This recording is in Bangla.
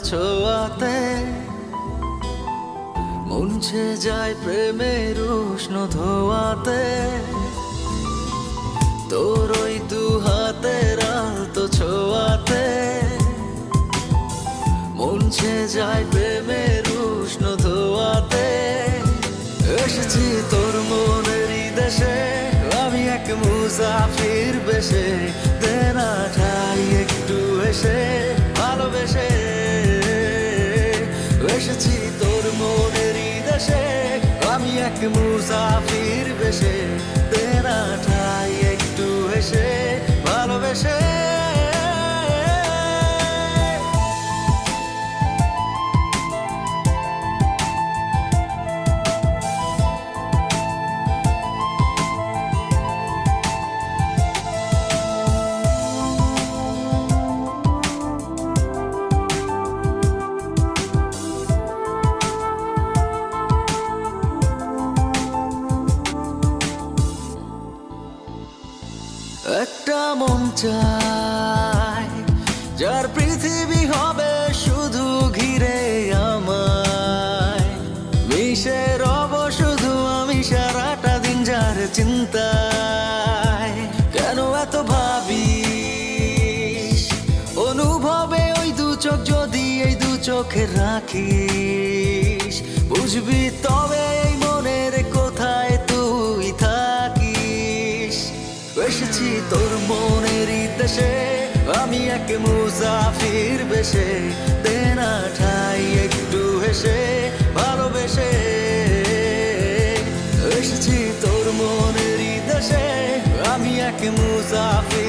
ছোঁয়াতে মুছে যায় প্রেমের উষ্ণ ধোয়াতে, তোর ওই দু হাতের আলতো ছোঁয়াতে মুছে যায় প্রেমের উষ্ণ ধোয়াতে। এসেছি তোর মনেরই দেশে, আমি এক মুসাফির বেশে, দেনা ঠাই একটু এসে ভালোবেসে। এসেছি তোর মনেরই দেশে, আমি এক মুসাফির বেশে, দেনা ঠাই একটু এসে ভালোবেসে। একটা মন চাই যার পৃথিবী হবে শুধু ঘিরে আমায়, মিশে রব শুধু আমি সারাটা দিন যার চিন্তায়। কেন এত ভাবিস অনুভবে ওই দু চোখ, যদি এই দু চোখে রাখিস বুঝবি তবে এই মনের কোথায় তুই থাকিস। এসেছি তোর মনেরই দেশে, আমি এক মুসাফির বেশে, দেনা ঠাই একটু হেসে ভালোবেসে। এসেছি তোর মনেরই দেশে, আমি এক মুসাফির